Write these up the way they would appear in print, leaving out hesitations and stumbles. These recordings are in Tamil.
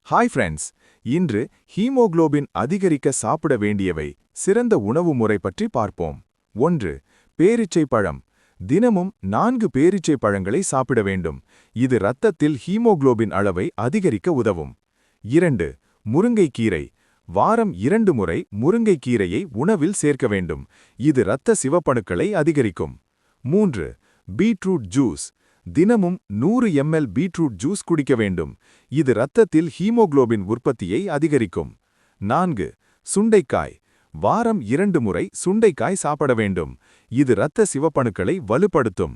Hi friends. இன்று ஹீமோகுளோபின் அதிகரிக்க சாப்பிட வேண்டியவை சிறந்த உணவு முறை பற்றி பார்ப்போம். 1. பேரீச்சை பழம். தினமும் 4 பேரீச்சை பழங்களை சாப்பிட வேண்டும். இது இரத்தத்தில் ஹீமோகுளோபின் அளவை அதிகரிக்க உதவும். 2. முருங்கைக்கீரை. வாரம் 2 முறை முருங்கைக்கீரையை உணவில் சேர்க்க வேண்டும். இது இரத்த சிவப்பணுக்களை அதிகரிக்கும். 3. Beetroot juice. தினமும் 100 ml பீட்ரூட் ஜூஸ் குடிக்க வேண்டும். இது இரத்தத்தில் ஹீமோகுளோபின் உற்பத்தியை அதிகரிக்கும். 4. சுண்டைக்காய். வாரம் 2 முறை சுண்டைக்காய் சாப்பிட வேண்டும். இது இரத்த சிவப்பணுக்களை வலுப்படுத்தும்.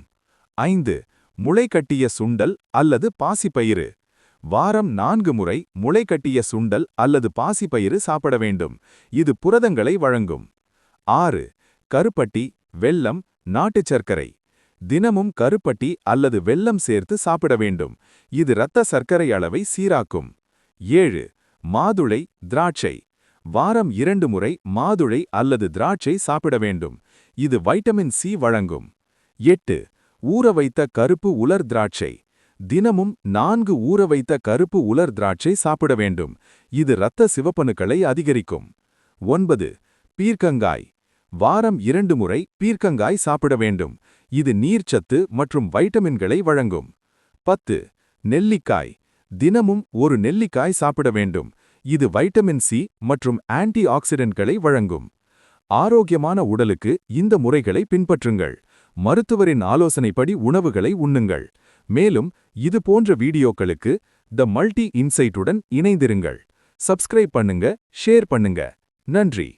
5. முளைகட்டிய சுண்டல் அல்லது பாசிப்பயிறு. வாரம் 4 முறை முளைகட்டிய சுண்டல் அல்லது பாசிப்பயிறு சாப்பிட வேண்டும். இது புரதங்களை வழங்கும். 6. கருப்பட்டி, வெல்லம், நாட்டுச் சர்க்கரை. தினமும் கருப்பட்டி அல்லது வெல்லம் சேர்த்து சாப்பிட வேண்டும். இது இரத்த சர்க்கரை அளவை சீராக்கும். 7. மாதுளை, திராட்சை. வாரம் 2 முறை மாதுளை அல்லது திராட்சை சாப்பிட வேண்டும். இது வைட்டமின் சி வழங்கும். 8. ஊற வைத்த கருப்பு உலர் திராட்சை. தினமும் 4 ஊற வைத்த கருப்பு உலர் திராட்சை சாப்பிட வேண்டும். இது இரத்த சிவப்பணுக்களை அதிகரிக்கும். 9. பீர்க்கங்காய். வாரம் 2 முறை பீர்க்கங்காய் சாப்பிட வேண்டும். இது நீர்ச்சத்து மற்றும் வைட்டமின்களை வழங்கும். 10. நெல்லிக்காய். தினமும் ஒரு நெல்லிக்காய் சாப்பிட வேண்டும். இது வைட்டமின் சி மற்றும் ஆன்டி ஆக்சிடென்ட்களை வழங்கும். ஆரோக்கியமான உடலுக்கு இந்த முறைகளை பின்பற்றுங்கள். மருத்துவரின் ஆலோசனைப்படி உணவுகளை உண்ணுங்கள். மேலும் இது போன்ற வீடியோக்களுக்கு தி மல்டி இன்சைட்டுடன் இணைந்திருங்கள். சப்ஸ்கிரைப் பண்ணுங்க, ஷேர் பண்ணுங்க. நன்றி.